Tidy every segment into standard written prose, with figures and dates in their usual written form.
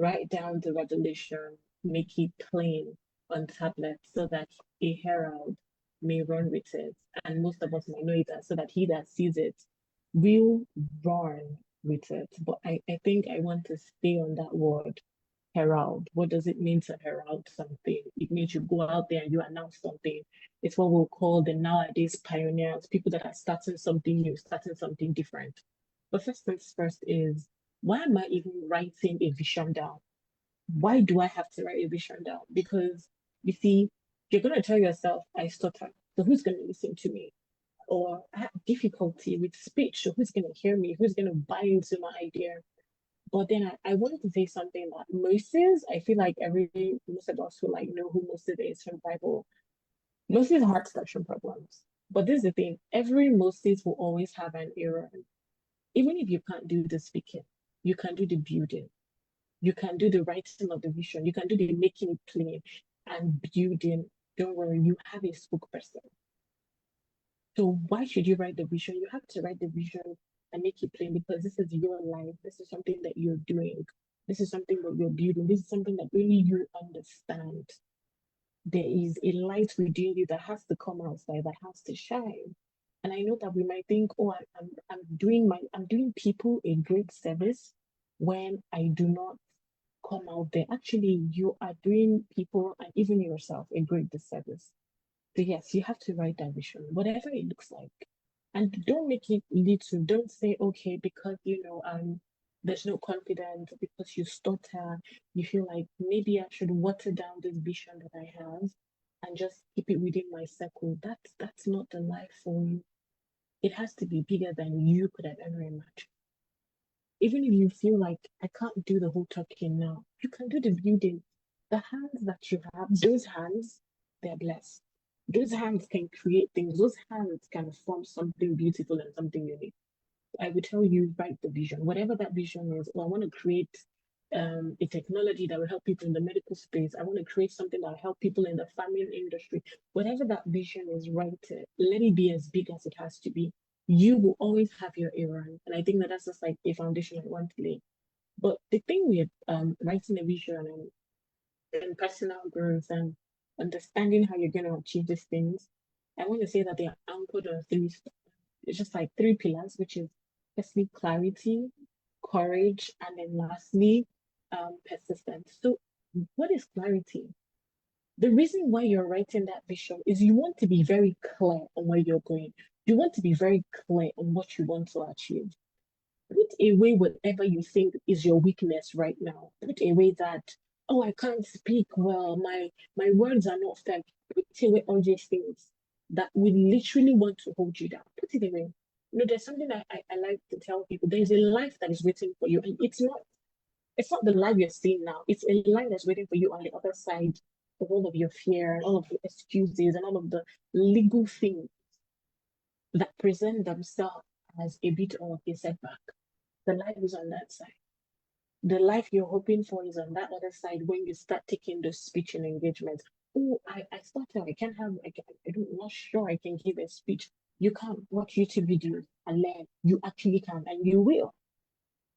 write down the revelation, make it plain on tablets so that a herald may run with it. And most of us might know it so that he that sees it will run with it. But I think I want to stay on that word, herald. What does it mean to herald something? It means you go out there and you announce something. It's what we'll call the nowadays pioneers, people that are starting something new, starting something different. But first things first is, why am I even writing a vision down? Why do I have to write a vision down? Because you see, you're going to tell yourself, I stutter. So who's going to listen to me? Or I have difficulty with speech. So who's going to hear me? Who's going to buy into my idea? But then I wanted to say something that Moses, I feel like most of us who like know who Moses is from Bible, Moses had structure problems. But this is the thing, every Moses will always have an error. Even if you can't do the speaking, you can do the building. You can do the writing of the vision. You can do the making it plain and building. Don't worry, you have a spokesperson. So why should you write the vision? You have to write the vision and make it plain because this is your life. This is something that you're doing. This is something that you're building. This is something that only you understand. There is a light within you that has to come outside, that has to shine. And I know that we might think, oh, I'm doing people a great service when I do not come out there. Actually, you are doing people and even yourself a great disservice. So yes, you have to write that vision, whatever it looks like. And don't make it little. Don't say, okay, because there's no confidence, because you stutter, you feel like maybe I should water down this vision that I have and just keep it within my circle. That's not the life for you. It has to be bigger than you could have ever imagined. Even if you feel like I can't do the whole talking now, you can do the building. The hands that you have, those hands, they're blessed. Those hands can create things. Those hands can form something beautiful and something unique. I would tell you, write the vision, whatever that vision is. Or I want to create a technology that will help people in the medical space. I want to create something that will help people in the farming industry. Whatever that vision is, write it. Let it be as big as it has to be. You will always have your error. And I think that that's just like a foundation I want to lay. But the thing with writing a vision and personal growth and understanding how you're going to achieve these things, I want to say that they are anchored on it's just like three pillars, which is firstly clarity, courage, and then lastly, persistence. So, what is clarity? The reason why you're writing that vision is you want to be very clear on where you're going. You want to be very clear on what you want to achieve. Put away whatever you think is your weakness right now. Put away that, oh, I can't speak well, my words are not fair. Put away all these things that will literally want to hold you down. Put it away. There's something I like to tell people. There's a life that is waiting for you. And it's not the life you're seeing now. It's a life that's waiting for you on the other side of all of your fear and all of the excuses and all of the legal things that present themselves as a bit of a setback. The life is on that side. The life you're hoping for is on that other side when you start taking those speaking engagements. Oh, I started, I'm not sure I can give a speech. You can't watch YouTube videos and learn. You actually can, and you will.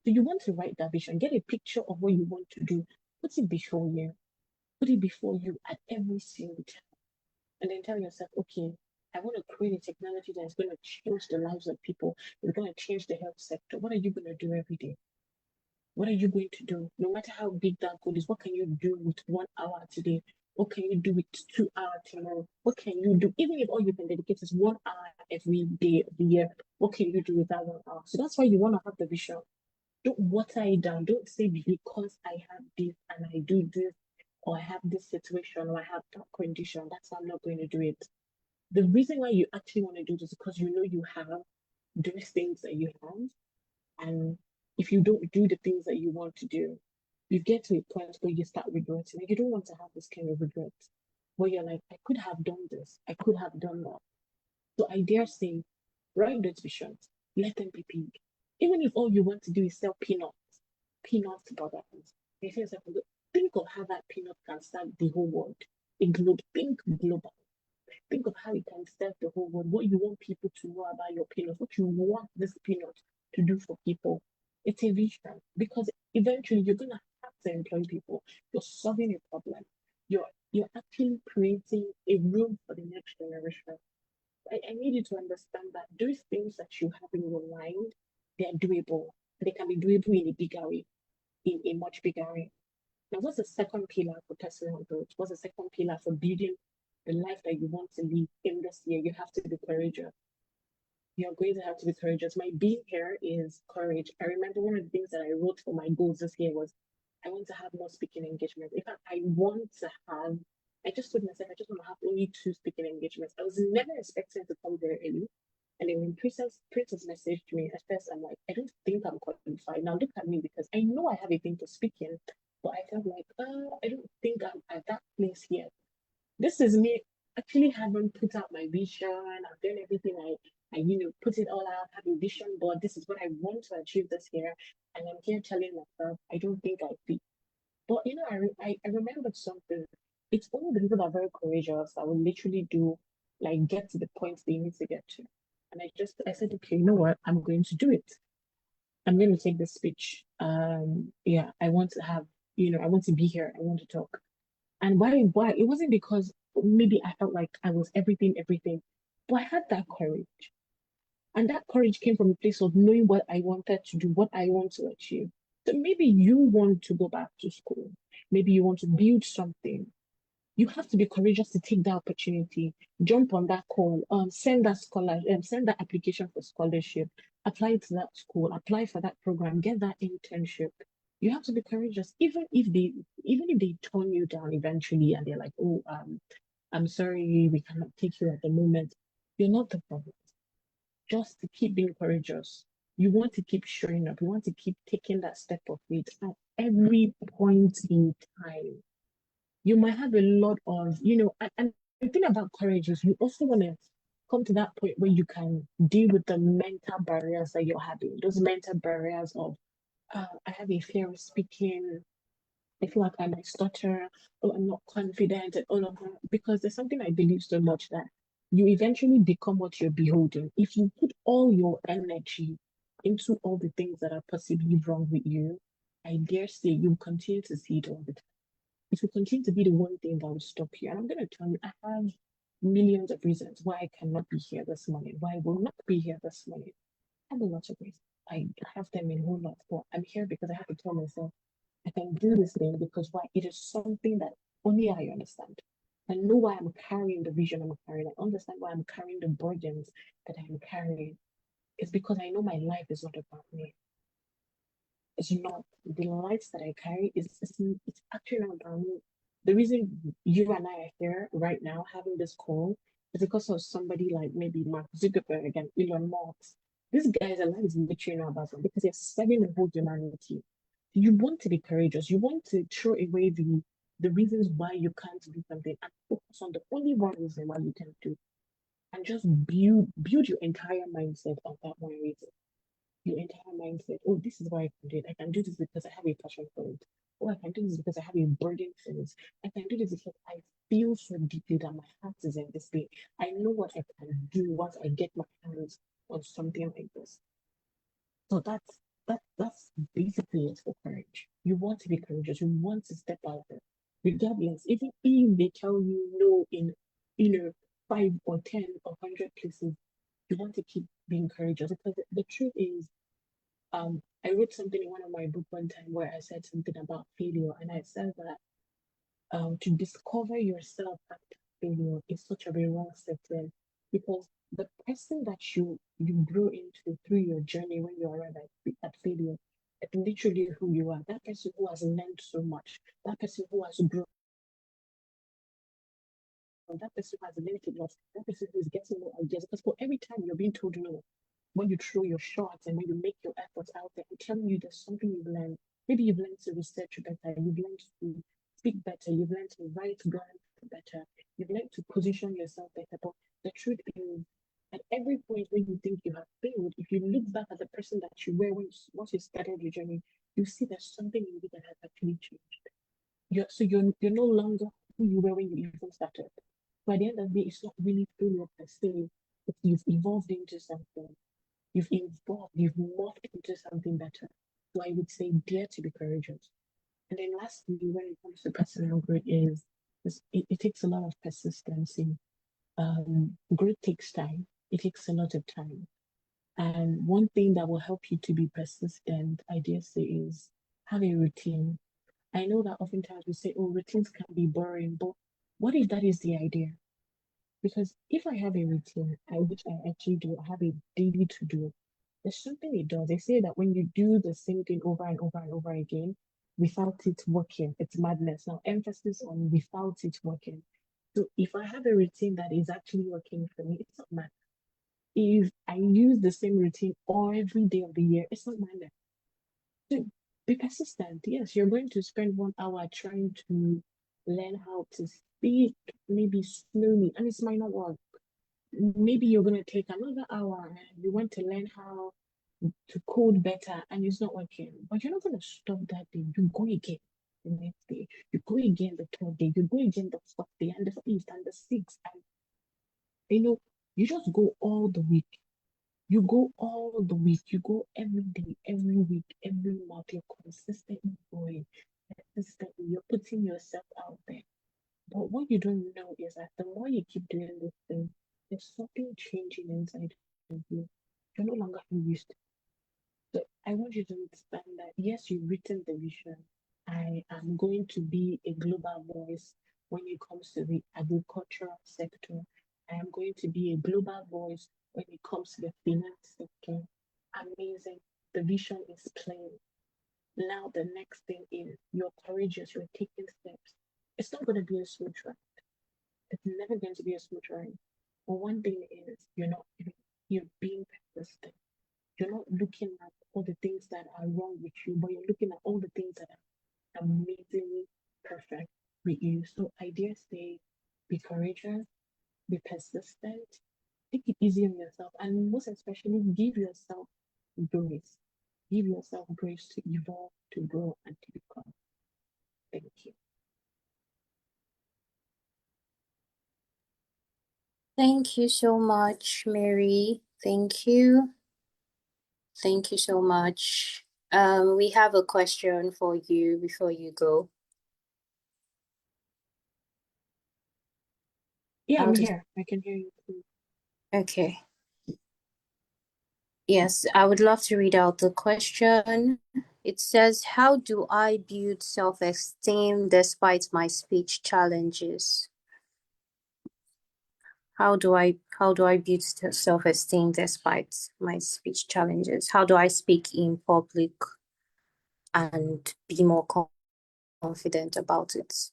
So you want to write that vision, get a picture of what you want to do, put it before you, put it before you at every single time, and then tell yourself, okay, I want to create a technology that is going to change the lives of people. It's going to change the health sector. What are you going to do every day? What are you going to do? No matter how big that goal is, what can you do with 1 hour today? What can you do with 2 hours tomorrow? What can you do? Even if all you can dedicate is 1 hour every day of the year, what can you do with that 1 hour? So that's why you want to have the vision. Don't water it down. Don't say because I have this and I do this, or I have this situation, or I have that condition, that's why I'm not going to do it. The reason why you actually want to do this is because you know you have those things that you have, and if you don't do the things that you want to do, you get to a point where you start regretting. And you don't want to have this kind of regret where you're like, I could have done this, I could have done that. So I dare say, write those visions, let them be big. Even if all you want to do is sell peanuts buttons. Think of how that peanut can serve the whole world. Think global. Think of how it can serve the whole world. What you want people to know about your peanut, what you want this peanut to do for people. It's a vision because eventually you're gonna have to employ people. You're solving a problem. You're actually creating a room for the next generation. I need you to understand that those things that you have in your mind, they are doable. They can be doable in a bigger way, in a much bigger way. Now, what's the second pillar for personal growth? What's the second pillar for building the life that you want to live in this year? You have to be courageous. You're going to have to be courageous. My being here is courage. I remember one of the things that I wrote for my goals this year was I want to have more speaking engagements. In fact, I just told myself I just want to have only two speaking engagements. I was never expecting to come very early. And then when Princess messaged me, at first I'm like, I don't think I'm qualified. Now look at me because I know I have a thing to speak in, but I felt like, I don't think I'm at that place yet. This is me actually having put out my vision. I've done everything put it all out, have a vision board. This is what I want to achieve this year. And I'm here telling myself, I don't think I fit. But I remembered something. It's only the people that are very courageous that will literally do like get to the point they need to get to. And I said, okay, you know what? I'm going to do it. I'm going to take this speech. Yeah, I want to have, I want to be here. I want to talk. And why? It wasn't because maybe I felt like I was everything, but I had that courage. And that courage came from a place of knowing what I wanted to do, what I want to achieve. So maybe you want to go back to school. Maybe you want to build something. You have to be courageous to take that opportunity, jump on that call, send that application for scholarship, apply to that school, apply for that program, get that internship. You have to be courageous, even if they turn you down eventually and they're like, oh, I'm sorry, we cannot take you at the moment. You're not the problem. Just to keep being courageous. You want to keep showing up. You want to keep taking that step of faith at every point in time. You might have a lot of, and the thing about courage is you also want to come to that point where you can deal with the mental barriers that you're having, those mental barriers of, I have a fear of speaking, I feel like I might stutter, or I'm not confident, and all of that. Because there's something I believe so much that you eventually become what you're beholding. If you put all your energy into all the things that are possibly wrong with you, I dare say you'll continue to see it all the time. It will continue to be the one thing that will stop you. And I'm going to tell you, I have millions of reasons why I cannot be here this morning, why I will not be here this morning. I have a lot of reasons. I have them in a whole lot, but I'm here because I have to tell myself I can do this thing because why? It is something that only I understand. I know why I'm carrying the vision I'm carrying. I understand why I'm carrying the burdens that I'm carrying. It's because I know my life is not about me. It's not. The lights that I carry it's actually not about me. The reason you and I are here right now having this call is because of somebody like maybe Mark Zuckerberg and Elon Musk. This guy's life is literally not about them because they're serving the whole humanity. You want to be courageous. You want to throw away the reasons why you can't do something and focus on the only one reason why you can do and just build your entire mindset on that one reason. Your entire mindset. Oh, this is why I can do it. I can do this because I have a passion for it. Oh, I can do this because I have a burden for it. I can do this because I feel so deeply that my heart is in this thing. I know what I can do once I get my hands on something like this. So that's basically it for courage. You want to be courageous. You want to step out there, regardless. Even if they tell you no in, 5 or 10 or 100 places, you want to keep being courageous because the truth is, I wrote something in one of my book one time where I said something about failure, and I said that to discover yourself after failure is such a very wrong setting because the person that you grow into through your journey when you arrive at failure, it's literally who you are. That person who has learned so much, that person who has grown, that person who has learned a lot, that person who is getting more ideas. Because for every time you're being told no, when you throw your shots and when you make your efforts out there, I'm telling you there's something you've learned. Maybe you've learned to research better, you've learned to speak better, you've learned to write grants better, you've learned to position yourself better. But the truth is, at every point when you think you have failed, if you look back at the person that you were once you started your journey, you see there's something in you that has actually changed. You're no longer who you were when you even started. By the end of the day, it's not really failure per se. It's you've evolved into something. You've morphed into something better. So I would say dare to be courageous. And then lastly, when it comes to personal growth, it takes a lot of persistency. Growth takes time. It takes a lot of time. And one thing that will help you to be persistent, I dare say, is have a routine. I know that oftentimes we say, oh, routines can be boring, but what if that is the idea? Because if I have a routine, which I actually do, I have a daily to do, there's something it does. They say that when you do the same thing over and over and over again without it working, it's madness. Now, emphasis on without it working. So if I have a routine that is actually working for me, it's not mad. If I use the same routine every day of the year, it's not madness. So be persistent. Yes, you're going to spend 1 hour trying to learn how to speak, maybe slowly, and it might not work. Maybe you're going to take another hour and you want to learn how to code better and it's not working. But you're not going to stop that day. You go again the next day. You go again the third day. You go again the fourth day and the fifth and the sixth. And you just go all the week. You go all the week. You go every day, every week, every month. You're consistently going. Consistently, you're putting yourself out there. But what you don't know is that the more you keep doing this thing, there's something changing inside of you. You're no longer who you used to. So I want you to understand that yes, you've written the vision. I am going to be a global voice when it comes to the agricultural sector. I am going to be a global voice when it comes to the finance sector. Amazing. The vision is plain. Now the next thing is you're courageous, you're taking steps. It's not going to be a smooth ride. It's never going to be a smooth ride. But one thing is you're being persistent. You're not looking at all the things that are wrong with you, but you're looking at all the things that are amazingly perfect with you. So I dare say, be courageous, be persistent, take it easy on yourself, and most especially give yourself grace. Give yourself grace to evolve, to grow, and to become. Thank you. Thank you so much, Mary. Thank you. Thank you so much. We have a question for you before you go. Yeah, I'm here. I can hear you. Okay. Yes, I would love to read out the question. It says, how do I build self-esteem despite my speech challenges? How do I build self-esteem despite my speech challenges? How do I speak in public and be more confident about it?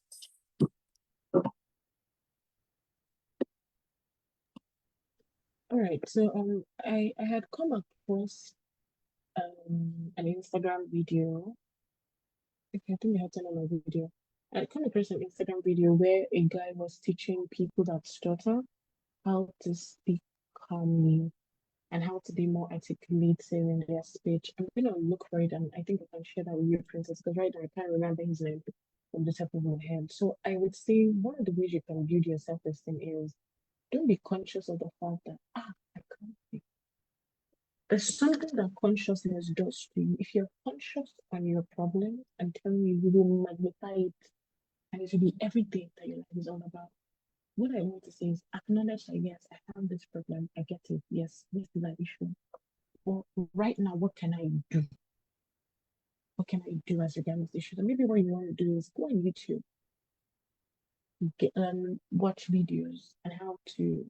All right. So I had come across an Instagram video. Okay, I think I had turned on my video. I come across an Instagram video where a guy was teaching people that stutter how to speak calmly and how to be more articulate in their speech. I'm gonna look for it and I think I can share that with you, Princess, because right now I can't remember his name from the top of my head. So I would say one of the ways you can build your self-esteem is don't be conscious of the fact that I can't speak. There's something that consciousness does to you. If you're conscious on your problem, I'm telling you, you will magnify it and it will be everything that your life is all about. What I want to say is acknowledge that yes, I have this problem. I get it. Yes, this is an issue. But right now, what can I do? What can I do as regards this issue? So maybe what you want to do is go on YouTube, watch videos on how to,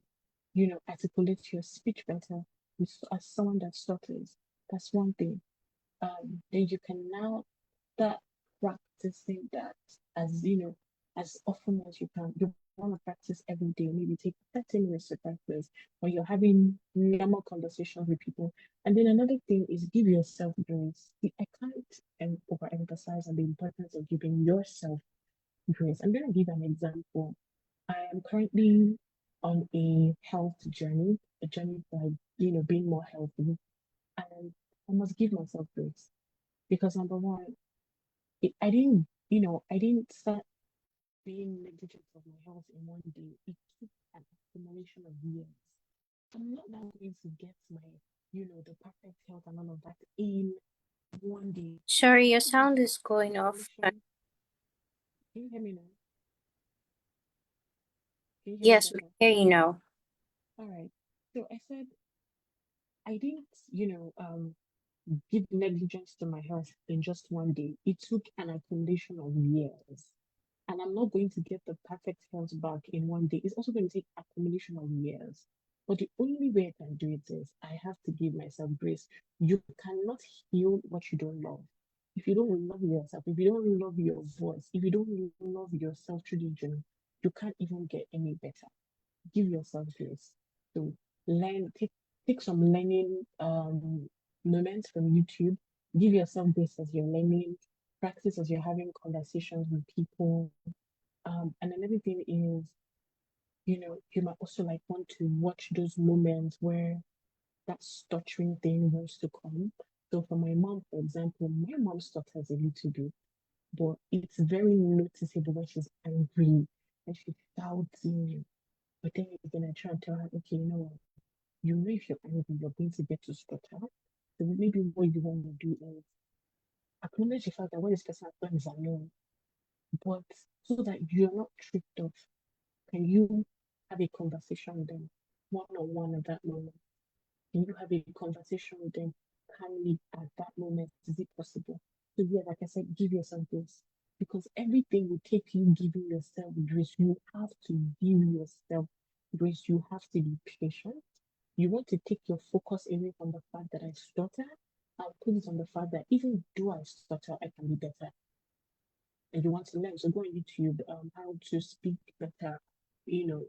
articulate your speech better as someone that stutters. That's one thing. Then you can now start practicing that as often as you can. You want to practice every day, maybe take 30 minutes to practice when you're having normal conversations with people. And then another thing is give yourself grace. See, I can't overemphasize on the importance of giving yourself grace. I'm going to give an example. I am currently on a health journey, a journey for being more healthy, and I must give myself grace because number one, I didn't start being negligent of my health in one day. It took an accumulation of years. I'm not now going to get the perfect health and all of that in one day. Sorry, your sound is going off. Can you hear me now? Can you hear me Yes, we better? hear you now. All right. So I said I didn't, give negligence to my health in just one day. It took an accumulation of years. And I'm not going to get the perfect health back in one day. It's also going to take accumulation of years. But the only way I can do it is I have to give myself grace. You cannot heal what you don't love. If you don't love yourself, if you don't love your voice, if you don't love yourself through the journey, you can't even get any better. Give yourself grace. So take some learning moments from YouTube. Give yourself grace as you're learning, practice as you're having conversations with people. And another thing is, you might also like want to watch those moments where that stuttering thing wants to come. So for my mom, for example, my mom stutters a little bit, but it's very noticeable when she's angry and she's shouting. But then you're gonna try and tell her, okay, if you're angry, you're going to get to stutter. So maybe what you want to do is acknowledge the fact that what this person has done is annoying, but so that you're not tripped off, can you have a conversation with them one on one at that moment? Can you have a conversation with them calmly at that moment? Is it possible? So yeah, like I said, give yourself grace. Because everything will take you giving yourself grace. You have to give yourself grace. You have to be patient. You want to take your focus away from the fact that I stutter and put it on the fact that even though I stutter, I can be better. And you want to learn. So go on YouTube, how to speak better, even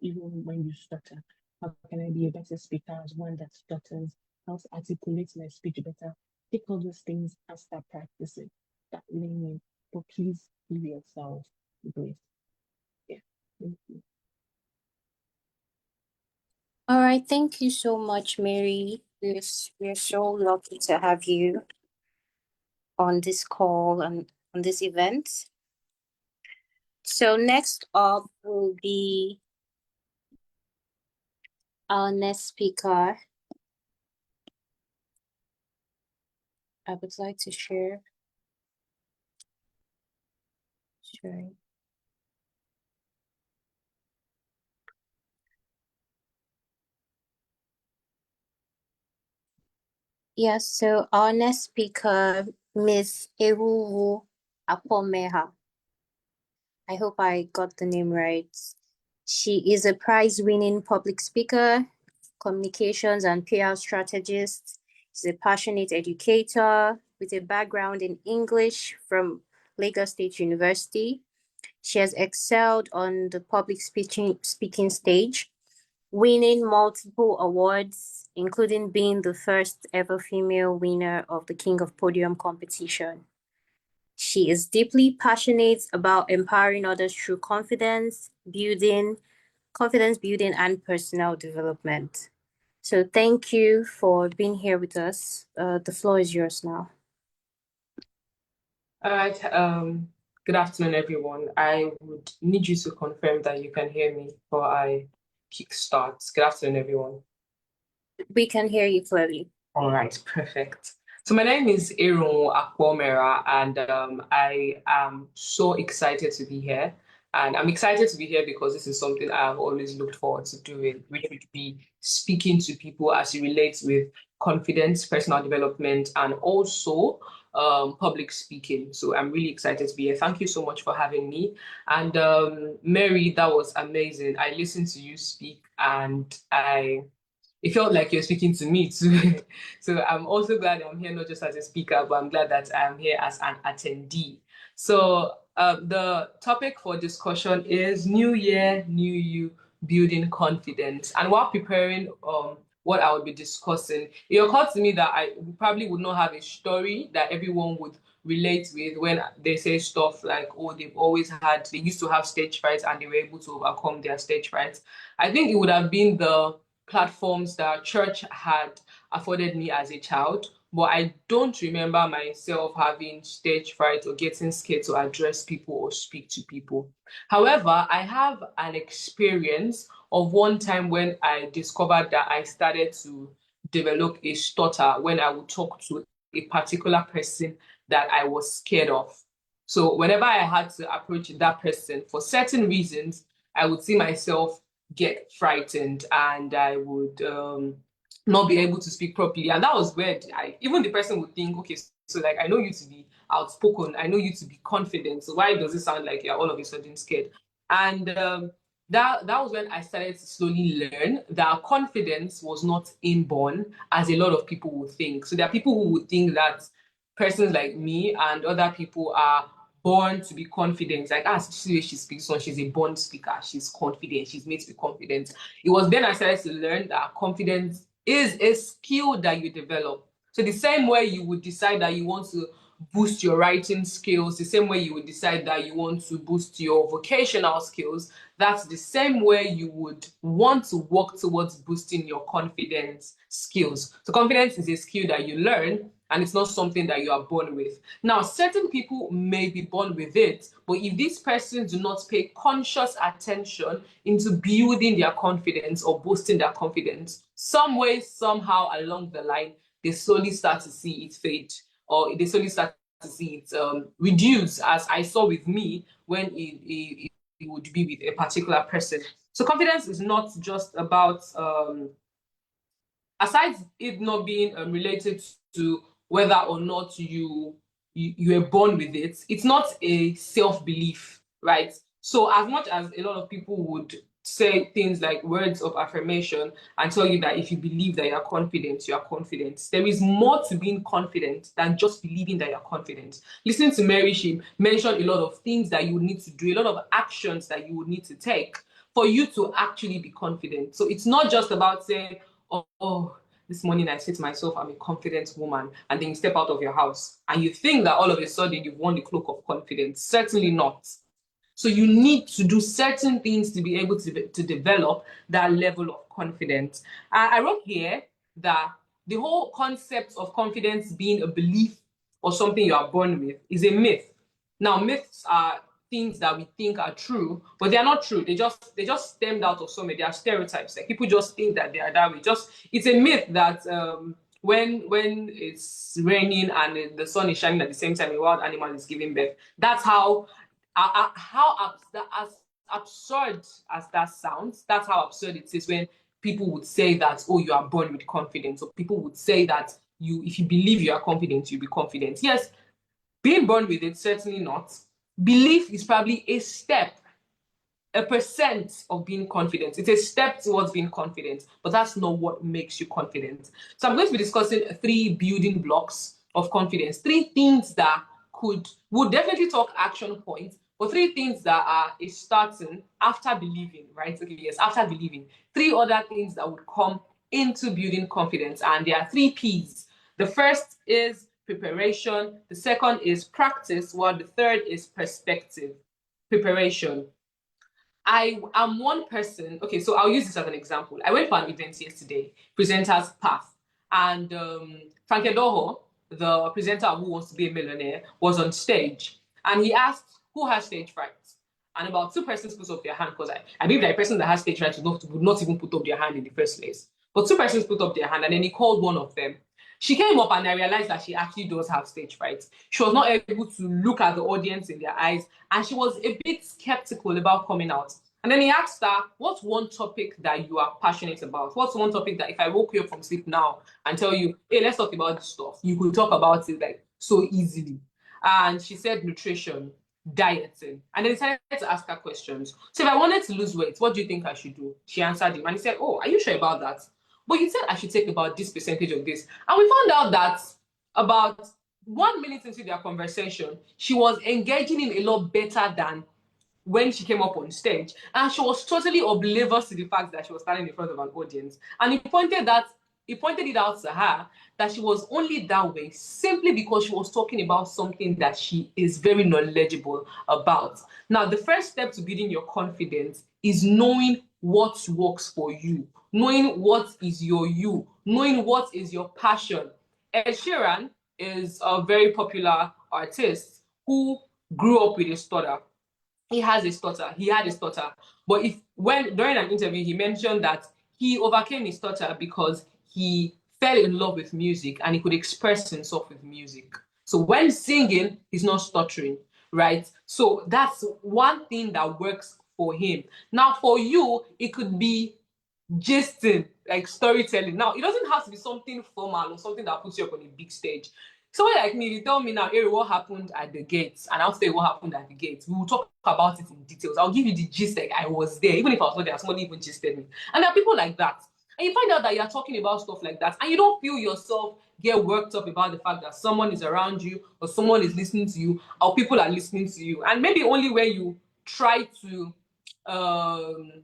when you stutter. How can I be a better speaker as one that stutters? How to articulate my speech better? Take all those things and start practicing, start learning. But please give yourself grace. Yeah. Thank you. All right, thank you so much, Mary. We're so lucky to have you on this call and on this event. So next up will be our next speaker. I would like to share. Sure. Yes, so our next speaker, Miss Eruwu Apomeha. I hope I got the name right. She is a prize-winning public speaker, communications and PR strategist. She's a passionate educator with a background in English from Lagos State University. She has excelled on the public speaking stage, winning multiple awards, including being the first ever female winner of the King of Podium competition. She is deeply passionate about empowering others through confidence building, and personal development. So thank you for being here with us. The floor is yours now. All right. Good afternoon, everyone. I would need you to confirm that you can hear me before I kickstart. Good afternoon, everyone. We can hear you clearly. All right, perfect. So my name is Aaron Akwomera, and I am so excited to be here. And I'm excited to be here because this is something I've always looked forward to doing, which would be speaking to people as it relates with confidence, personal development, and also public speaking. So I'm really excited to be here. Thank you so much for having me. And Mary, that was amazing. I listened to you speak, and it felt like you're speaking to me too. So I'm also glad I'm here not just as a speaker, but I'm glad that I'm here as an attendee. So the topic for discussion is New Year, New You, building confidence. And while preparing what I would be discussing, it occurred to me that I probably would not have a story that everyone would relate with when they say stuff like, oh, they used to have stage fright and they were able to overcome their stage fright. I think it would have been the platforms that church had afforded me as a child, but I don't remember myself having stage fright or getting scared to address people or speak to people. However, I have an experience of one time when I discovered that I started to develop a stutter when I would talk to a particular person that I was scared of. So whenever I had to approach that person for certain reasons, I would see myself get frightened and I would not be able to speak properly. And that was weird. Even the person would think, okay, so like I know you to be outspoken, I know you to be confident. So why does it sound like you're all of a sudden scared? And that was when I started to slowly learn that confidence was not inborn, as a lot of people would think. So there are people who would think that persons like me and other people are born to be confident. Like, see the way she speaks, so she's a born speaker. She's confident. She's made to be confident. It was then I started to learn that confidence is a skill that you develop. So the same way you would decide that you want to boost your writing skills, the same way you would decide that you want to boost your vocational skills, that's the same way you would want to work towards boosting your confidence skills. So confidence is a skill that you learn, and it's not something that you are born with. Now, certain people may be born with it, but if these persons do not pay conscious attention into building their confidence or boosting their confidence, some way, somehow along the line, they slowly start to see it fade, or they slowly start to see it reduce, as I saw with me when it would be with a particular person. So confidence is not just about, aside it not being related to whether or not you were born with it, it's not a self-belief, right? So as much as a lot of people would say things like words of affirmation and tell you that if you believe that you're confident, you are confident, there is more to being confident than just believing that you're confident. Listening to Mary, she mentioned a lot of things that you would need to do, a lot of actions that you would need to take for you to actually be confident. So it's not just about saying, oh, this morning I say to myself, I'm a confident woman, and then you step out of your house and you think that all of a sudden you've won the cloak of confidence. Certainly not. So you need to do certain things to be able to develop that level of confidence. I wrote here that the whole concept of confidence being a belief or something you are born with is a myth. Now, myths are things that we think are true, but they are not true. They just stemmed out of somewhere. They are stereotypes. Like people just think that they are that way. It's a myth that when it's raining and the sun is shining at the same time, a wild animal is giving birth. That's as absurd as that sounds. That's how absurd it is when people would say that, oh, you are born with confidence, or people would say that if you believe you are confident, you'll be confident. Yes, being born with it, certainly not. Belief is probably a step, a percent of being confident. It's a step towards being confident, but that's not what makes you confident. So I'm going to be discussing 3 building blocks of confidence, 3 things that would definitely talk action points, but 3 things that are a starting after believing, right? Okay, yes, after believing. 3 other things that would come into building confidence, and there are 3 P's. The first is preparation, the second is practice, while the third is perspective. Preparation. I am one person. Okay, so I'll use this as an example. I went for an event yesterday, Presenter's Path, and Frank Edoho, the presenter of Who Wants to Be a Millionaire, was on stage, and he asked who has stage fright, and about 2 persons put up their hand, because I believe that a person that has stage fright would not even put up their hand in the first place. But 2 persons put up their hand, and then he called one of them. She came up and I realized that she actually does have stage fright. She was not able to look at the audience in their eyes, and she was a bit skeptical about coming out. And then he asked her, what's one topic that you are passionate about? What's one topic that if I woke you up from sleep now and tell you, hey, let's talk about this stuff, you could talk about it like so easily? And she said nutrition, dieting. And then he started to ask her questions. So if I wanted to lose weight, what do you think I should do? She answered him and he said, oh, are you sure about that? But you said I should take about this percentage of this. And we found out that about 1 minute into their conversation, she was engaging him a lot better than when she came up on stage. And she was totally oblivious to the fact that she was standing in front of an audience. And he pointed it out to her that she was only that way simply because she was talking about something that she is very knowledgeable about. Now, the first step to building your confidence is knowing what works for you, knowing what is your you, knowing what is your passion. Ed Sheeran is a very popular artist who grew up with a stutter. He has a stutter. He had a stutter. But when during an interview, he mentioned that he overcame his stutter because he fell in love with music and he could express himself with music. So when singing, he's not stuttering. right? So that's one thing that works for him. Now, for you, it could be gisting, like storytelling. Now, it doesn't have to be something formal or something that puts you up on a big stage. Someone like me, you tell me now, Ari, what happened at the gates, and I'll say what happened at the gates. We will talk about it in details. I'll give you the gist, like I was there, even if I was not there, somebody even gisted me. And there are people like that. And you find out that you're talking about stuff like that, and you don't feel yourself get worked up about the fact that someone is around you, or someone is listening to you, or people are listening to you. And maybe only when you try to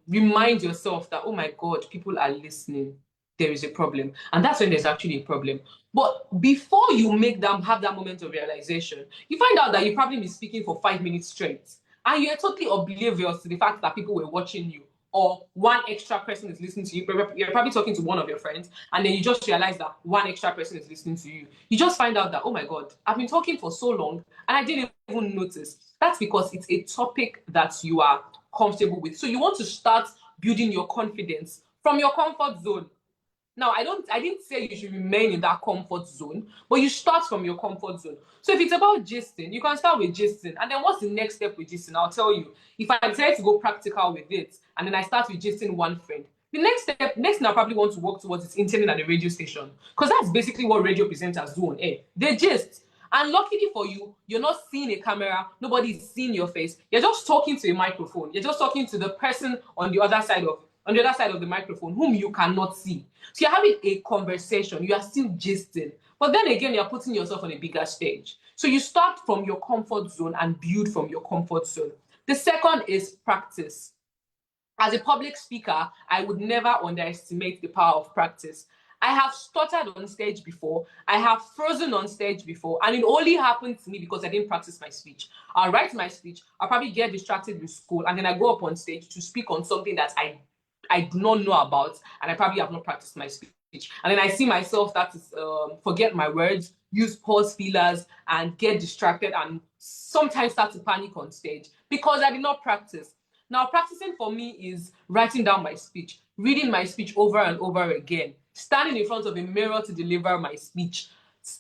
remind yourself that, oh my God, people are listening, there is a problem. And that's when there's actually a problem. But before you make them have that moment of realization, you find out that you probably been speaking for 5 minutes straight. And you're totally oblivious to the fact that people were watching you, or one extra person is listening to you. You're probably talking to one of your friends, and then you just realize that one extra person is listening to you. You just find out that, oh my God, I've been talking for so long and I didn't even notice. That's because it's a topic that you are comfortable with. So you want to start building your confidence from your comfort zone. Now, I didn't say you should remain in that comfort zone, but you start from your comfort zone. So if it's about gisting, you can start with gisting. And then what's the next step with gisting? I'll tell you. If I decide to go practical with it, and then I start with gisting one friend, the next thing I probably want to work towards is interning at a radio station. Because that's basically what radio presenters do on air. They gist. And luckily for you, you're not seeing a camera, nobody's seeing your face. You're just talking to a microphone. You're just talking to the person on the other side of the microphone, whom you cannot see. So you're having a conversation, you are still gisting. But then again, you're putting yourself on a bigger stage. So you start from your comfort zone and build from your comfort zone. The second is practice. As a public speaker, I would never underestimate the power of practice. I have stuttered on stage before. I have frozen on stage before. And it only happened to me because I didn't practice my speech. I'll write my speech. I'll probably get distracted with school. And then I go up on stage to speak on something that I do not know about. And I probably have not practiced my speech. And then I see myself start to forget my words, use pause fillers, and get distracted, and sometimes start to panic on stage because I did not practice. Now, practicing for me is writing down my speech, reading my speech over and over again, standing in front of a mirror to deliver my speech,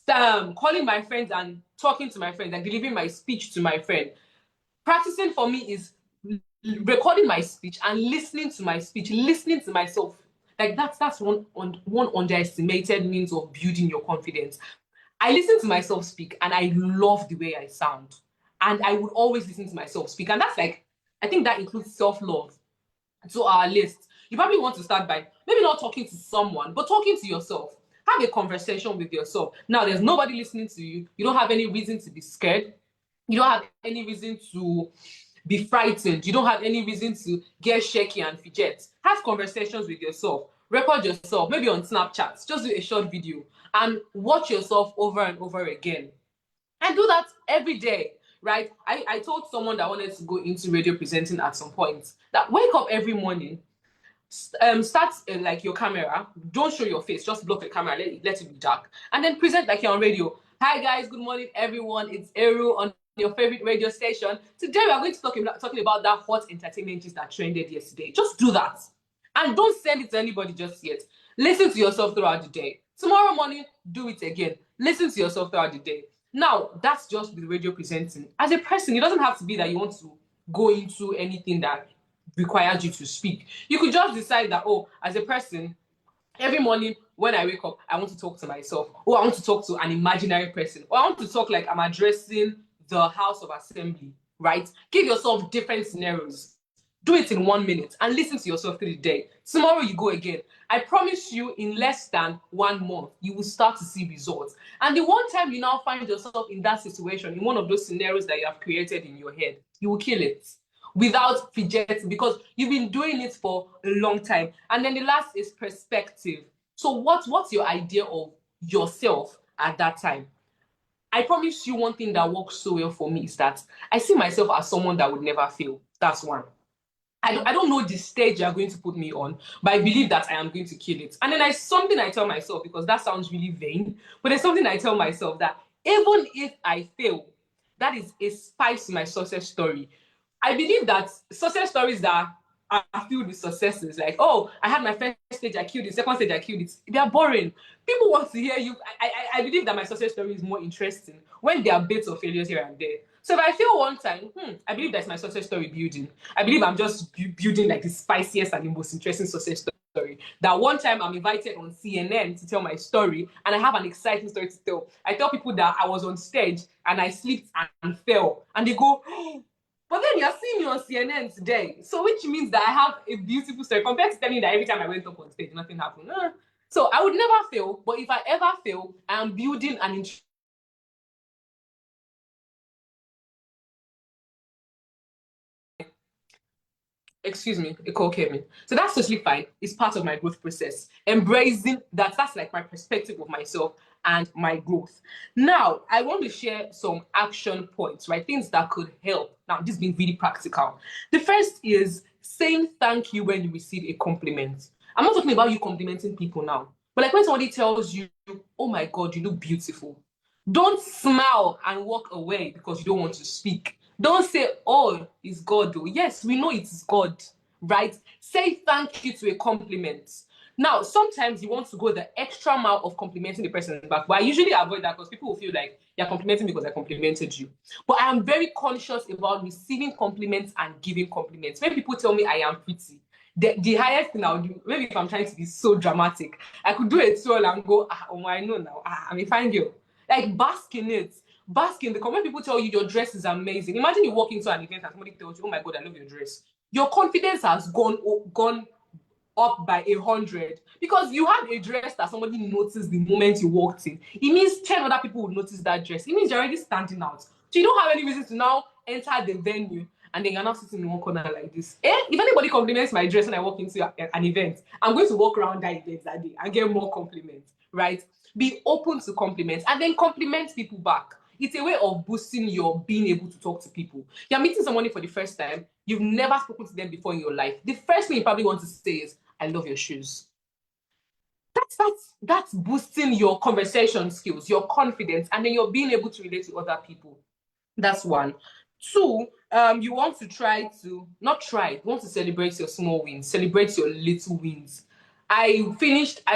calling my friends and talking to my friends and delivering my speech to my friend. Practicing for me is recording my speech and listening to my speech, listening to myself. Like that's one underestimated means of building your confidence. I listen to myself speak and I love the way I sound. And I would always listen to myself speak. And that's like, I think that includes self-love. To our list, you probably want to start by maybe not talking to someone, but talking to yourself. Have a conversation with yourself. Now, there's nobody listening to you. You don't have any reason to be scared. You don't have any reason to be frightened. You don't have any reason to get shaky and fidget. Have conversations with yourself. Record yourself, maybe on Snapchat. Just do a short video and watch yourself over and over again. And do that every day, right? I told someone that wanted to go into radio presenting at some point that wake up every morning, start like your camera, don't show your face, just block the camera, let it be dark, and then present like you're on radio. Hi guys, good morning everyone, it's Eru on your favorite radio station. Today we are going to talking about that hot entertainment gist that trended yesterday. Just do that. And don't send it to anybody just yet. Listen to yourself throughout the day. Tomorrow morning, do it again. Listen to yourself throughout the day. Now, that's just with radio presenting. As a person, it doesn't have to be that you want to go into anything that requires you to speak. You could just decide that, oh, as a person, every morning when I wake up, I want to talk to myself. Or I want to talk to an imaginary person. Or I want to talk like I'm addressing the House of Assembly, right? Give yourself different scenarios. Do it in 1 minute and listen to yourself through the day. Tomorrow you go again. I promise you, in less than 1 month, you will start to see results. And the one time you now find yourself in that situation, in one of those scenarios that you have created in your head, you will kill it without fidgeting because you've been doing it for a long time. And then the last is perspective. So what's your idea of yourself at that time? I promise you one thing that works so well for me is that I see myself as someone that would never fail. That's one. I don't know the stage you're going to put me on, but I believe that I am going to kill it. And then something I tell myself, because that sounds really vain, but there's something I tell myself that even if I fail, that is a spice to my success story. I believe that success stories that are filled with successes, like, oh, I had my first stage, I killed it, second stage, I killed it, they are boring. People want to hear you. I believe that my success story is more interesting when there are bits of failures here and there. So if I fail one time, I believe that's my success story building. I believe I'm just building like the spiciest and the most interesting success story. That one time I'm invited on CNN to tell my story, and I have an exciting story to tell. I tell people that I was on stage and I slipped and fell, and they go, but then you're seeing me on CNN today. So which means that I have a beautiful story compared to telling you that every time I went up on stage, nothing happened. So I would never fail, but if I ever fail, I am building an excuse me, a call came in. So that's totally fine. It's part of my growth process. Embracing that's like my perspective of myself and my growth. Now, I want to share some action points, right? Things that could help. Now, this being really practical. The first is saying thank you when you receive a compliment. I'm not talking about you complimenting people now, but like when somebody tells you, oh my God, you look beautiful. Don't smile and walk away because you don't want to speak. Don't say, oh, it's God, though. Yes, we know it's God, right? Say thank you to a compliment. Now, sometimes you want to go the extra mile of complimenting the person back, but I usually avoid that because people will feel like you're complimenting me because I complimented you. But I am very conscious about receiving compliments and giving compliments. When people tell me I am pretty, the highest thing I'll do, maybe if I'm trying to be so dramatic, I could do a twirl and go, oh, I know now, I'm a fine girl. Like, bask in it. Bask in the comment. People tell you your dress is amazing. Imagine you walk into an event and somebody tells you, oh my God, I love your dress. Your confidence has gone up by 100 because you had a dress that somebody noticed the moment you walked in. It means 10 other people would notice that dress. It means you're already standing out. So you don't have any reason to now enter the venue and then you're now sitting in one corner like this. If anybody compliments my dress when I walk into an event, I'm going to walk around that event that day and get more compliments, right? Be open to compliments and then compliment people back. It's a way of boosting your being able to talk to people. You're meeting somebody for the first time. You've never spoken to them before in your life. The first thing you probably want to say is, I love your shoes. That's boosting your conversation skills, your confidence, and then you're being able to relate to other people. That's one. Two, you want to you want to celebrate your small wins, celebrate your little wins. I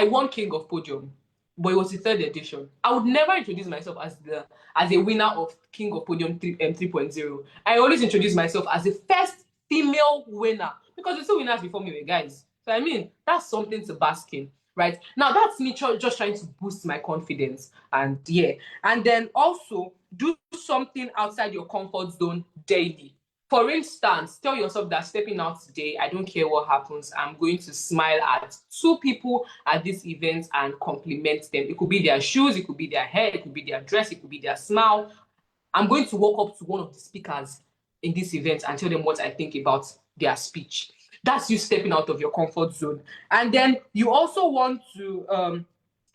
won King of Podium, but it was the third edition. I would never introduce myself as a winner of King of Podium 3.0. I always introduce myself as the first female winner because the two winners before me were guys. So I mean, that's something to bask in, right? Now that's me just trying to boost my confidence, and yeah, and then also do something outside your comfort zone daily. For instance, tell yourself that stepping out today, I don't care what happens, I'm going to smile at two people at this event and compliment them. It could be their shoes, it could be their hair, it could be their dress, it could be their smile. I'm going to walk up to one of the speakers in this event and tell them what I think about their speech. That's you stepping out of your comfort zone. And then you also want to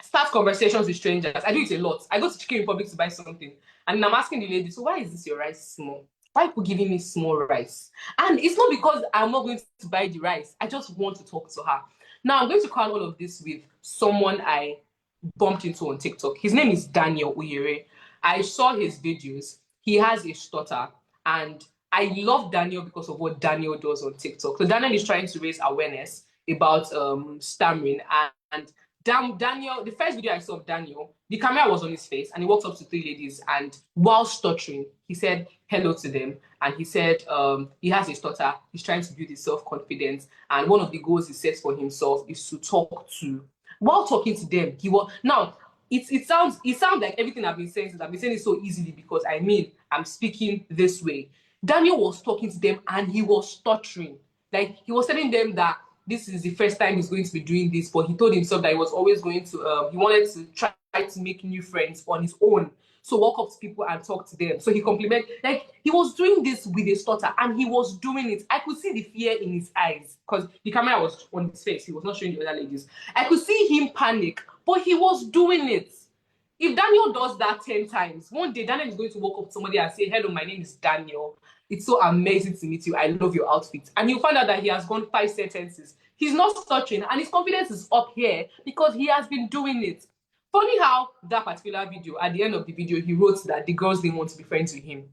start conversations with strangers. I do it a lot. I go to Chicken Republic to buy something, and I'm asking the lady, so why is this your rice small? Why are people giving me small rice? And it's not because I'm not going to buy the rice. I just want to talk to her. Now, I'm going to crown all of this with someone I bumped into on TikTok. His name is Daniel Uyere. I saw his videos. He has a stutter, and I love Daniel because of what Daniel does on TikTok. So Daniel is trying to raise awareness about stammering, and Daniel, the first video I saw of Daniel, the camera was on his face and he walked up to three ladies, and while stuttering, he said hello to them, and he said he has a stutter, he's trying to build his self-confidence, and one of the goals he sets for himself is to talk to, while talking to them, he was, now, it sounds like everything I've been saying, since I've been saying it so easily because I mean, I'm speaking this way. Daniel was talking to them and he was stuttering. Like, he was telling them that this is the first time he's going to be doing this, but he told himself that he was always going to, he wanted to try to make new friends on his own. So walk up to people and talk to them. So he complimented, like, he was doing this with a stutter and he was doing it. I could see the fear in his eyes because the camera was on his face. He was not showing the other ladies. I could see him panic, but he was doing it. If Daniel does that 10 times, one day Daniel is going to walk up to somebody and say, hello, my name is Daniel. It's so amazing to meet you. I love your outfit. And you'll find out that he has gone 5 sentences. He's not stuttering and his confidence is up here because he has been doing it. Funny how that particular video, at the end of the video, he wrote that the girls didn't want to be friends with him.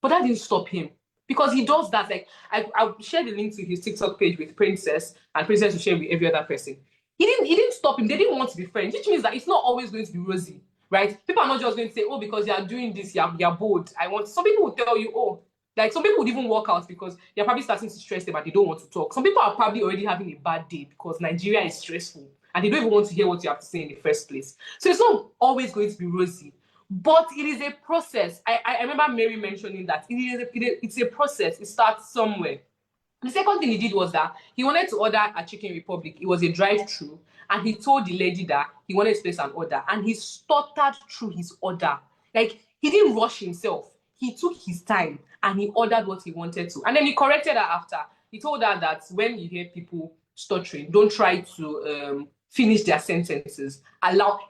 But that didn't stop him because he does that. Like, I'll share the link to his TikTok page with Princess, and Princess will share with every other person. He didn't stop him. They didn't want to be friends, which means that it's not always going to be rosy. right? People are not just going to say, oh, because you are doing this, you're bold. Some people will tell you, oh, like some people would even walk out because they're probably starting to stress them and they don't want to talk. Some people are probably already having a bad day because Nigeria is stressful and they don't even want to hear what you have to say in the first place. So it's not always going to be rosy, but it is a process. I remember Mary mentioning that it's a process. It starts somewhere. The second thing he did was that he wanted to order a Chicken Republic. It was a drive-through, and he told the lady that he wanted to place an order, and he stuttered through his order. Like, he didn't rush himself. He took his time and he ordered what he wanted to. And then he corrected her after. He told her that when you hear people stuttering, don't try to finish their sentences.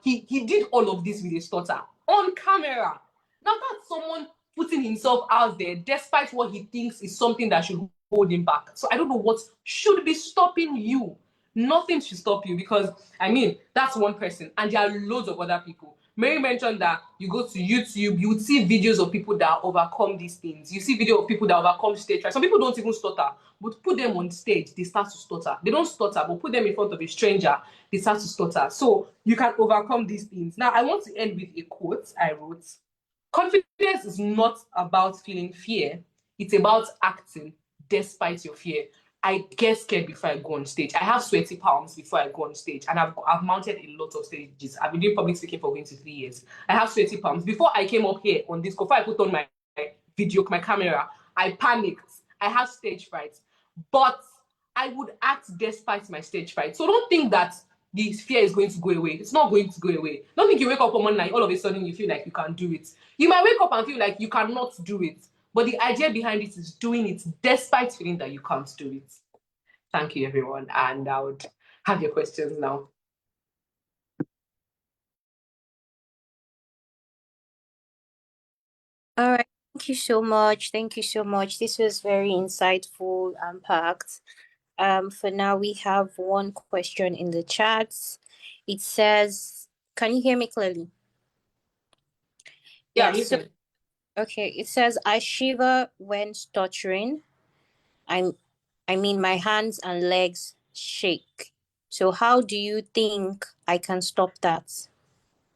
He did all of this with a stutter on camera. Now that's someone putting himself out there despite what he thinks is something that should hold him back. So I don't know what should be stopping you. Nothing should stop you because, I mean, that's one person and there are loads of other people. Mary mentioned that you go to YouTube, you would see videos of people that overcome these things. You see video of people that overcome stage fright. Some people don't even stutter, but put them on stage, they start to stutter. They don't stutter, but put them in front of a stranger, they start to stutter. So you can overcome these things. Now, I want to end with a quote I wrote. Confidence is not about feeling fear. It's about acting despite your fear. I get scared before I go on stage. I have sweaty palms before I go on stage, and I've mounted a lot of stages. I've been doing public speaking for 23 years. I have sweaty palms. Before I came up here on this, before I put on my my camera, I panicked. I have stage fright, but I would act despite my stage fright. So don't think that the fear is going to go away. It's not going to go away. Don't think you wake up on one night, all of a sudden you feel like you can do it. You might wake up and feel like you cannot do it. But the idea behind it is doing it despite feeling that you can't do it. Thank you, everyone. And I would have your questions now. All right. Thank you so much. Thank you so much. This was very insightful and packed. For now, we have one question in the chat. It says, can you hear me clearly? Yeah, Yes. So, okay. It says, I shiver when stuttering. I mean, my hands and legs shake. So how do you think I can stop that?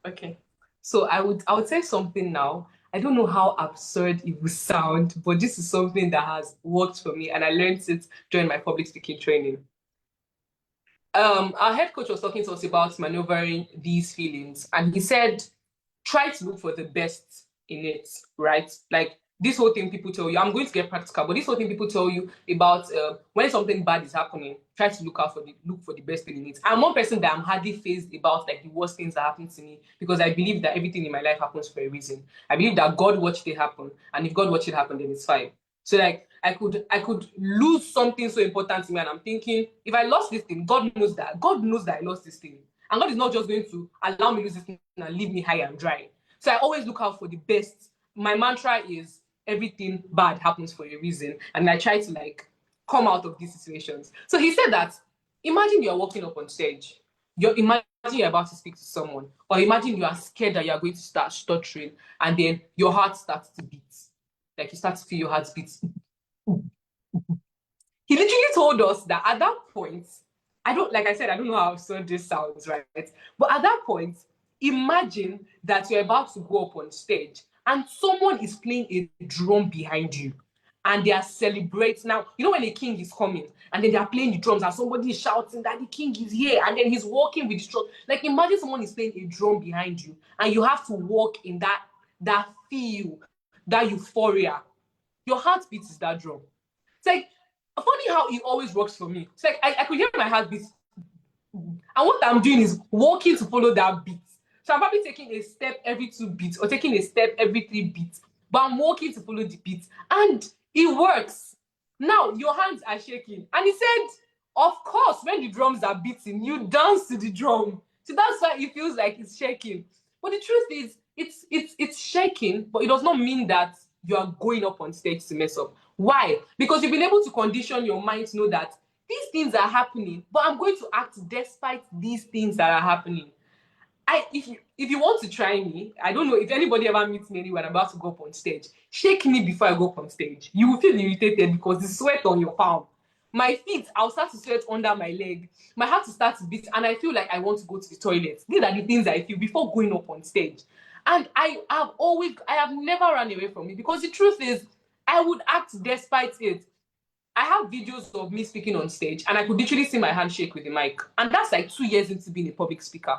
Okay. So I would say something now. I don't know how absurd it would sound, but this is something that has worked for me, and I learned it during my public speaking training. Our head coach was talking to us about maneuvering these feelings, and he said, try to look for the best in it, right? Like this whole thing people tell you, I'm going to get practical, but this whole thing people tell you about when something bad is happening, try to look for the best thing in it. I'm one person that I'm hardly phased about like the worst things that happen to me because I believe that everything in my life happens for a reason. I believe that God watched it happen, and if God watched it happen, then it's fine. So like I could lose something so important to me, and I'm thinking, if I lost this thing, God knows that. God knows that I lost this thing. And God is not just going to allow me to lose this thing and leave me high and dry. So I always look out for the best. My mantra is everything bad happens for a reason. And I try to like come out of these situations. So he said that imagine you're walking up on stage. Imagine you're about to speak to someone, or imagine you are scared that you're going to start stuttering, and then your heart starts to beat. Like you start to feel your heart beat. He literally told us that at that point, like I said, I don't know how absurd this sounds, right? But at that point, imagine that you're about to go up on stage and someone is playing a drum behind you and they are celebrating. Now, you know when a king is coming and then they are playing the drums and somebody is shouting that the king is here and then he's walking with the drum. Like imagine someone is playing a drum behind you and you have to walk in that feel, that euphoria. Your heartbeat is that drum. It's like funny how it always works for me. It's like I could hear my heartbeat, and what I'm doing is walking to follow that beat. So I'm probably taking a step every 2 beats or taking a step every 3 beats, but I'm walking to follow the beat, and it works. Now your hands are shaking, and he said, of course, when the drums are beating, you dance to the drum. So that's why it feels like it's shaking. But the truth is, it's shaking, but it does not mean that you are going up on stage to mess up. Why? Because you've been able to condition your mind to know that these things are happening, but I'm going to act despite these things that are happening. If you want to try me, I don't know if anybody ever meets me anywhere about to go up on stage, shake me before I go up on stage. You will feel irritated because the sweat on your palm. my feet, I'll start to sweat under my leg. My heart will start to beat, and I feel like I want to go to the toilet. These are the things I feel before going up on stage. And I have never run away from it, because the truth is, I would act despite it. I have videos of me speaking on stage, and I could literally see my hand shake with the mic. And that's like 2 years into being a public speaker.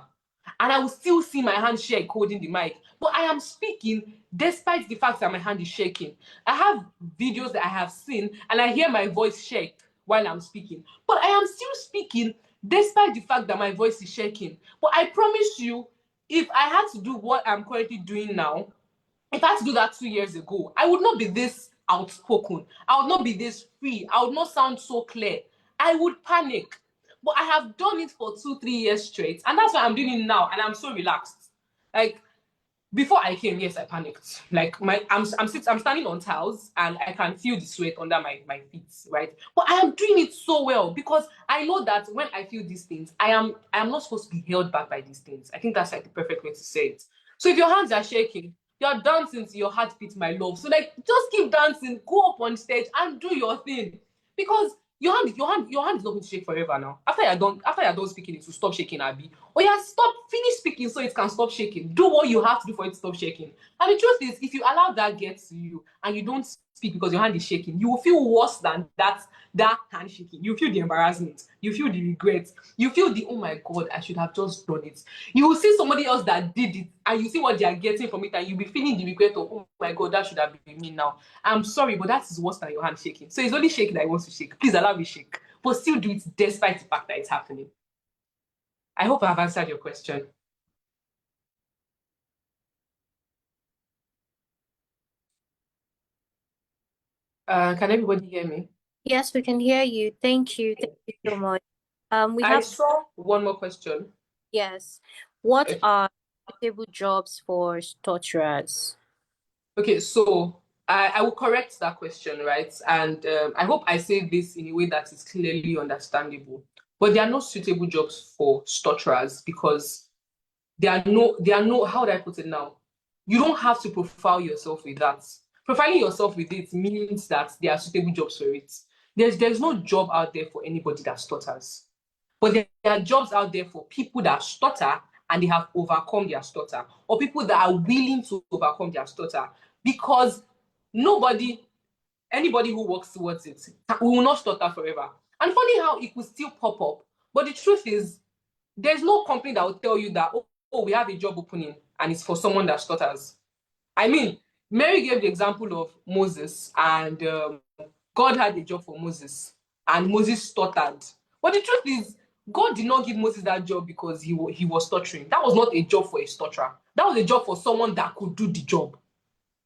And I will still see my hand shake holding the mic. But I am speaking despite the fact that my hand is shaking. I have videos that I have seen, and I hear my voice shake while I'm speaking. But I am still speaking despite the fact that my voice is shaking. But I promise you, if I had to do what I'm currently doing now, if I had to do that 2 years ago, I would not be this outspoken. I would not be this free. I would not sound so clear. I would panic. But I have done it for 2-3 years straight, and that's why I'm doing it now, and I'm so relaxed. Like, before I came, yes, I panicked. Like, I'm standing on tiles, and I can feel the sweat under my feet, right? But I am doing it so well, because I know that when I feel these things, I am not supposed to be held back by these things. I think that's like the perfect way to say it. So if your hands are shaking, you're dancing to your heartbeat, my love. So like, just keep dancing, go up on stage and do your thing, because your hand is not going to shake forever now. After you're done speaking, it will stop shaking, Abby. Or finish speaking so it can stop shaking. Do what you have to do for it to stop shaking. And the truth is, if you allow that get to you and you don't speak because your hand is shaking, you will feel worse than that hand shaking. You feel the embarrassment, you feel the regret, you feel the, oh my God, I should have just done it. You will see somebody else that did it, and you see what they are getting from it, and you'll be feeling the regret of, oh my God, that should have been me now. I'm sorry, but that is worse than your hand shaking. So it's only shaking that I want to shake. Please allow me shake, but still do it despite the fact that it's happening. I hope I've answered your question. Can everybody hear me? Yes, we can hear you. Thank you. Thank you so much. We I have saw one more question. yes. What Okay. are suitable jobs for stutterers? Okay, so I will correct that question, right? And I hope I say this in a way that is clearly understandable. But there are no suitable jobs for stutterers, because there are no, how do I put it now? You don't have to profile yourself with that. Profiling yourself with it means that there are suitable jobs for it. There's no job out there for anybody that stutters. But there are jobs out there for people that stutter and they have overcome their stutter, or people that are willing to overcome their stutter, because anybody who works towards it will not stutter forever. And funny how it could still pop up. But the truth is, there's no company that will tell you that, oh, we have a job opening and it's for someone that stutters. I mean, Mary gave the example of Moses, and God had a job for Moses, and Moses stuttered. But the truth is, God did not give Moses that job because he was stuttering. That was not a job for a stutterer. That was a job for someone that could do the job.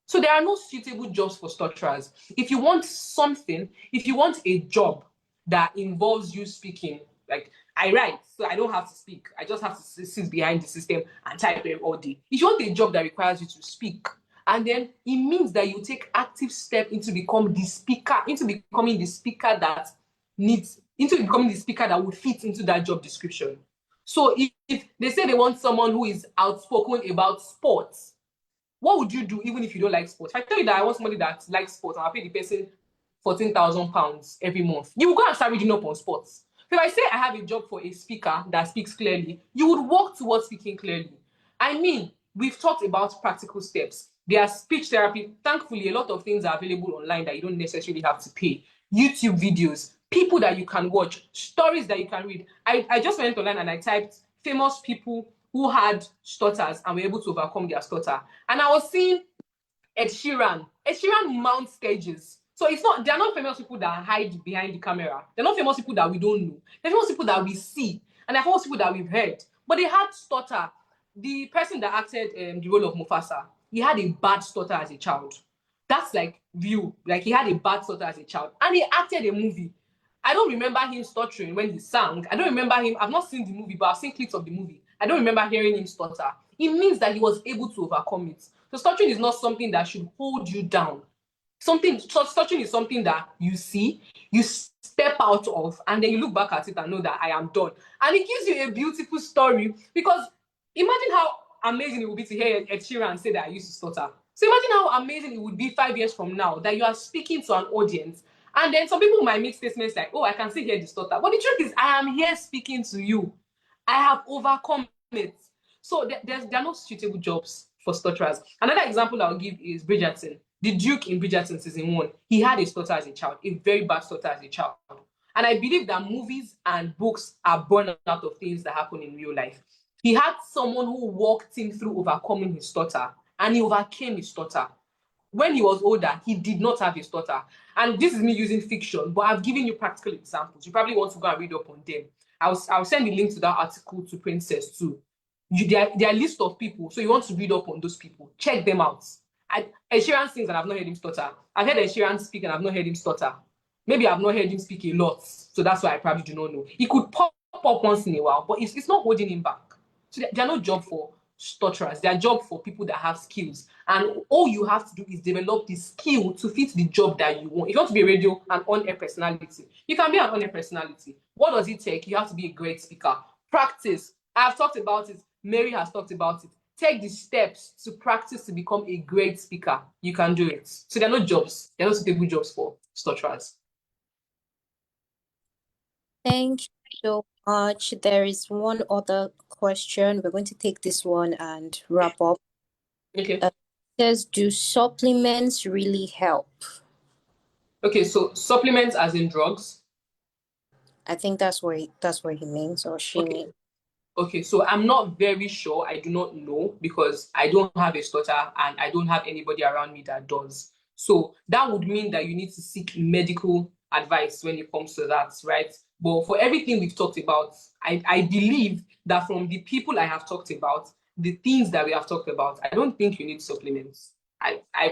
So there are no suitable jobs for stutterers. If you want something, if you want a job that involves you speaking, like I write, so I don't have to speak. I just have to sit behind the system and type all day. If you want a job that requires you to speak, and then it means that you take active step into becoming the speaker that would fit into that job description. So if they say they want someone who is outspoken about sports, what would you do even if you don't like sports? If I tell you that I want somebody that likes sports and I'll pay the person £14,000 every month, you will go and start reading up on sports. So if I say I have a job for a speaker that speaks clearly, you would work towards speaking clearly. I mean, we've talked about practical steps. There's speech therapy. Thankfully, a lot of things are available online that you don't necessarily have to pay. YouTube videos, people that you can watch, stories that you can read. I just went online and I typed famous people who had stutters and were able to overcome their stutter. And I was seeing Ed Sheeran. Ed Sheeran mounts stages. So they're not famous people that hide behind the camera. They're not famous people that we don't know. They're famous people that we see. And they're famous people that we've heard. But they had stutter. The person that acted the role of Mufasa, he had a bad stutter as a child. That's like real. Like, he had a bad stutter as a child. And he acted a movie. I don't remember him stuttering when he sang. I don't remember him. I've not seen the movie, but I've seen clips of the movie. I don't remember hearing him stutter. It means that he was able to overcome it. So stuttering is not something that should hold you down. Stuttering is something that you see, you step out of, and then you look back at it and know that I am done. And it gives you a beautiful story, because imagine how amazing it would be to hear Ed Sheeran say that I used to stutter. So imagine how amazing it would be 5 years from now that you are speaking to an audience And then some people might make statements like, oh, I can still hear the stutter. But the truth is, I am here speaking to you. I have overcome it. So there are no suitable jobs for stutterers. Another example I'll give is Bridgerton. The Duke in Bridgerton season 1, he had a stutter as a child, a very bad stutter as a child. And I believe that movies and books are born out of things that happen in real life. He had someone who walked him through overcoming his stutter, and he overcame his stutter. When he was older, he did not have a stutter. And this is me using fiction, but I've given you practical examples. You probably want to go and read up on them. I'll send the link to that article to Princess too. There are a list of people, so you want to read up on those people. Check them out. Ed Sheeran sings and I've not heard him stutter. I've heard Ed Sheeran speak and I've not heard him stutter. Maybe I've not heard him speak a lot, so that's why I probably do not know. He could pop up once in a while, but it's not holding him back. So there are no job for stutterers. They are job for people that have skills. And all you have to do is develop the skill to fit the job that you want. If you want to be a radio and on-air personality, you can be an on-air personality. What does it take? You have to be a great speaker. Practice. I've talked about it. Mary has talked about it. Take the steps to practice to become a great speaker. You can do it. So there are no jobs. There are no suitable jobs for stutterers. Thank you so much. There is one other question. We're going to take this one and wrap up. Okay. It says, do supplements really help? Okay, so supplements as in drugs? I think that's what he means, or she means. Okay, so I'm not very sure. I do not know because I don't have a stutter and I don't have anybody around me that does. So that would mean that you need to seek medical advice when it comes to that, right? But for everything we've talked about, I believe that from the people I have talked about, the things that we have talked about, I don't think you need supplements.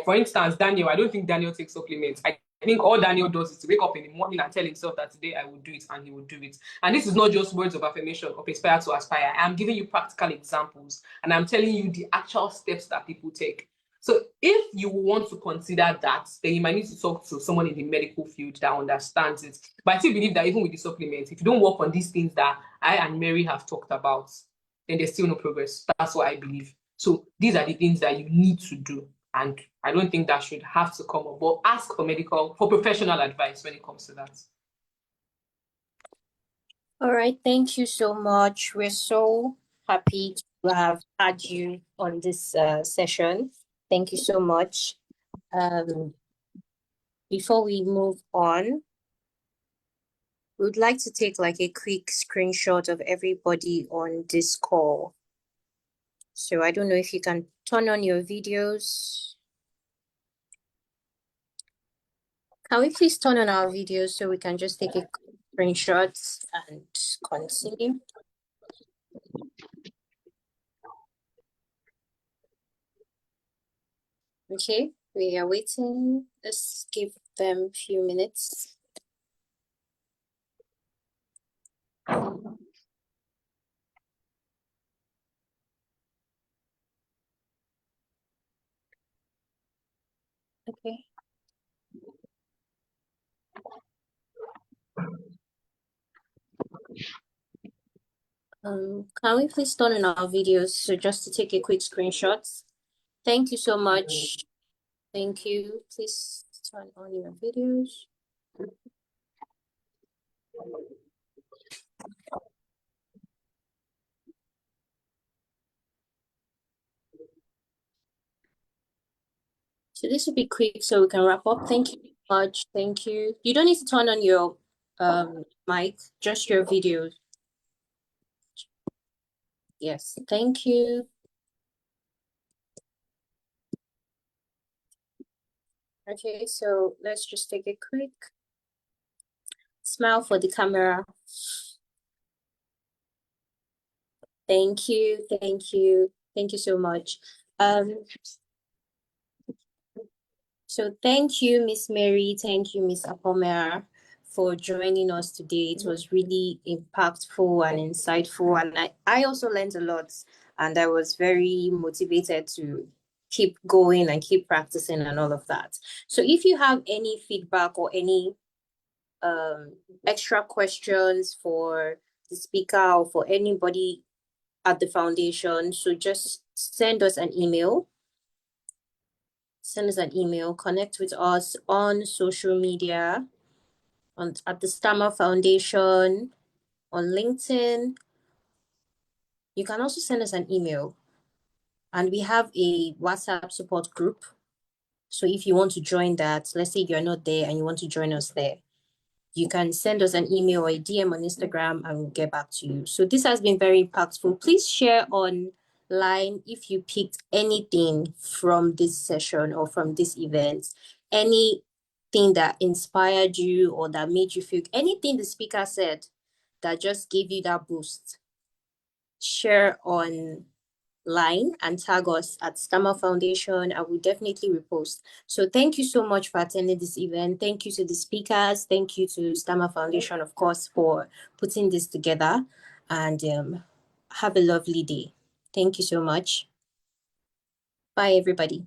For instance, Daniel, I don't think Daniel takes supplements. I think all Daniel does is to wake up in the morning and tell himself that today I will do it, and he will do it. And this is not just words of affirmation of aspire to aspire. I'm giving you practical examples and I'm telling you the actual steps that people take. So if you want to consider that, then you might need to talk to someone in the medical field that understands it. But I still believe that even with the supplements, if you don't work on these things that I and Mary have talked about, then there's still no progress. That's what I believe. So these are the things that you need to do. And I don't think that should have to come up, but ask for professional advice when it comes to that. All right, thank you so much. We're so happy to have had you on this session. Thank you so much. Before we move on, we would like to take like a quick screenshot of everybody on this call. So I don't know if you can turn on your videos. Can we please turn on our videos so we can just take a screenshot and continue? Okay, we are waiting. Let's give them a few minutes. Okay. Can we please turn on our videos? So just to take a quick screenshot. Thank you so much. Thank you. Please turn on your videos. So this will be quick so we can wrap up. Thank you so much. Thank you. You don't need to turn on your mic, just your videos. Yes, thank you. Okay, so let's just take a quick smile for the camera. Thank you, thank you, thank you so much. So thank you, Miss Mary. Thank you, Miss Apomera, for joining us today. It was really impactful and insightful, and I also learned a lot, and I was very motivated to keep going and keep practicing and all of that. So if you have any feedback or any extra questions for the speaker or for anybody at the foundation, so just send us an email. Send us an email, connect with us on social media. at the Stammer Foundation, on LinkedIn. You can also send us an email. And we have a WhatsApp support group. So if you want to join that, let's say you're not there and you want to join us there, you can send us an email or a DM on Instagram and we'll get back to you. So this has been very impactful. Please share online if you picked anything from this session or from this event, anything that inspired you or that made you feel, anything the speaker said that just gave you that boost. Share online and tag us at Stammer Foundation. I will definitely repost. So thank you so much for attending this event. Thank you to the speakers. Thank you to Stammer Foundation, of course, for putting this together. And have a lovely day. Thank you so much. Bye, everybody.